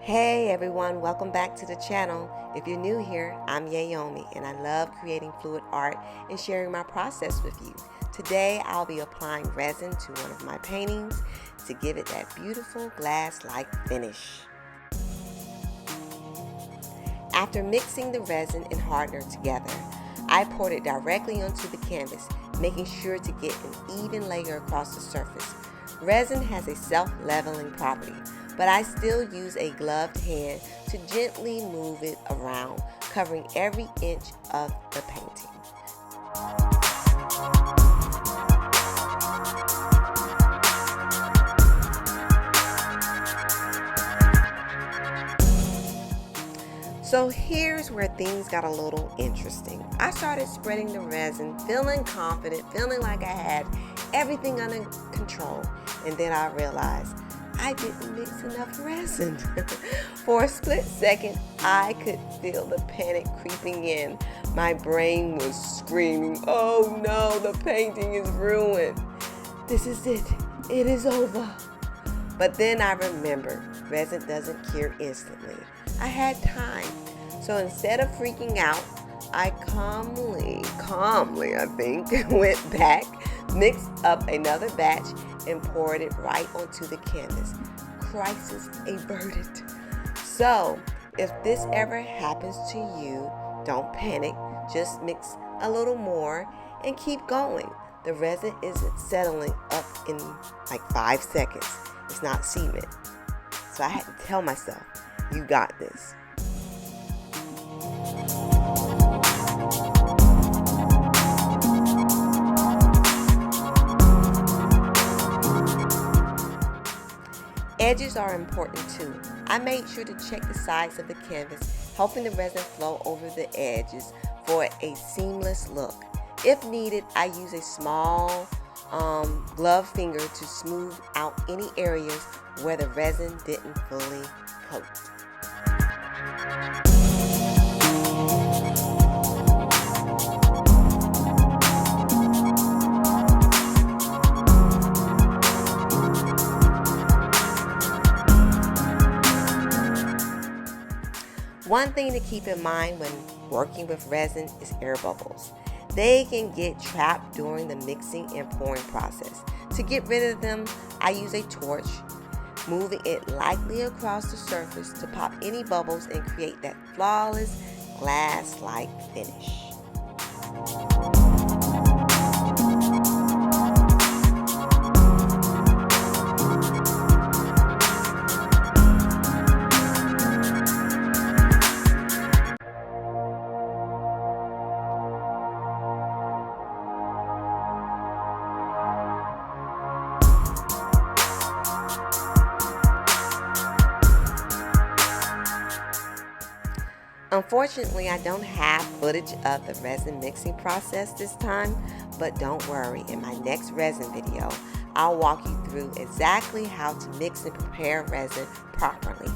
Hey everyone, welcome back to the channel. If you're new here, I'm Yayomi and I love creating fluid art and sharing my process with you. Today I'll be applying resin to one of my paintings to give it that beautiful glass-like finish. After mixing the resin and hardener together, I poured it directly onto the canvas, making sure to get an even layer across the surface. Resin has a self-leveling property, but I still use a gloved hand to gently move it around, covering every inch of the painting. So here's where things got a little interesting. I started spreading the resin, feeling confident, feeling like I had everything under control, and then I realized I didn't mix enough resin. For a split second, I could feel the panic creeping in. My brain was screaming, "Oh no, the painting is ruined. This is it. It is over." But then I remembered, resin doesn't cure instantly. I had time. So instead of freaking out, I calmly, I think, went back, mixed up another batch, and poured it right onto the canvas. Crisis averted. So, if this ever happens to you, don't panic. Just mix a little more and keep going. The resin isn't settling up in like 5 seconds. It's not cement. So I had to tell myself, you got this. Edges are important too. I made sure to check the sides of the canvas, helping the resin flow over the edges for a seamless look. If needed, I use a small glove finger to smooth out any areas where the resin didn't fully coat. One thing to keep in mind when working with resin is air bubbles. They can get trapped during the mixing and pouring process. To get rid of them, I use a torch, moving it lightly across the surface to pop any bubbles and create that flawless glass-like finish. Unfortunately, I don't have footage of the resin mixing process this time, but don't worry, in my next resin video, I'll walk you through exactly how to mix and prepare resin properly.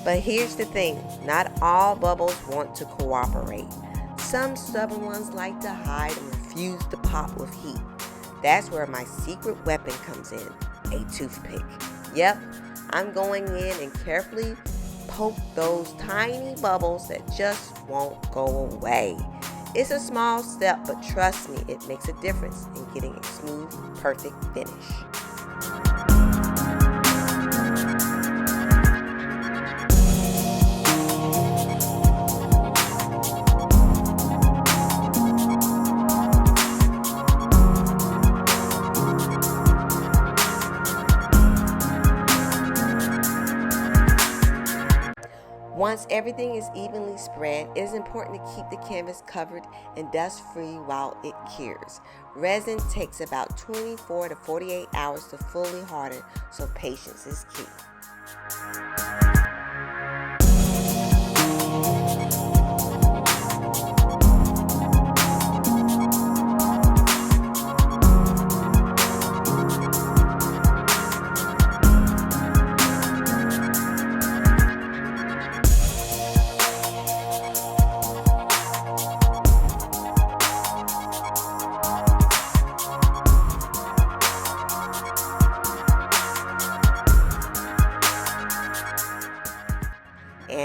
But here's the thing, not all bubbles want to cooperate. Some stubborn ones like to hide and refuse to pop with heat. That's where my secret weapon comes in, a toothpick. Yep, I'm going in and carefully poke those tiny bubbles that just won't go away. It's a small step, but trust me, it makes a difference in getting a smooth, perfect finish. Once everything is evenly spread, it is important to keep the canvas covered and dust-free while it cures. Resin takes about 24 to 48 hours to fully harden, so patience is key.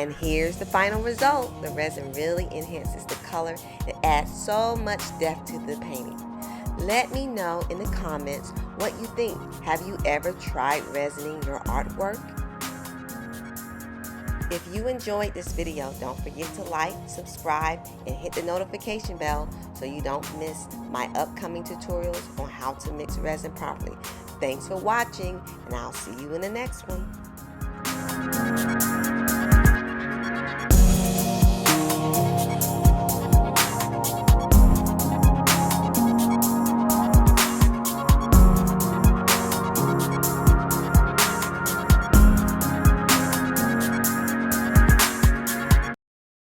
And here's the final result. The resin really enhances the color. It adds so much depth to the painting. Let me know in the comments what you think. Have you ever tried resining your artwork? If you enjoyed this video, don't forget to like, subscribe, and hit the notification bell so you don't miss my upcoming tutorials on how to mix resin properly. Thanks for watching, and I'll see you in the next one.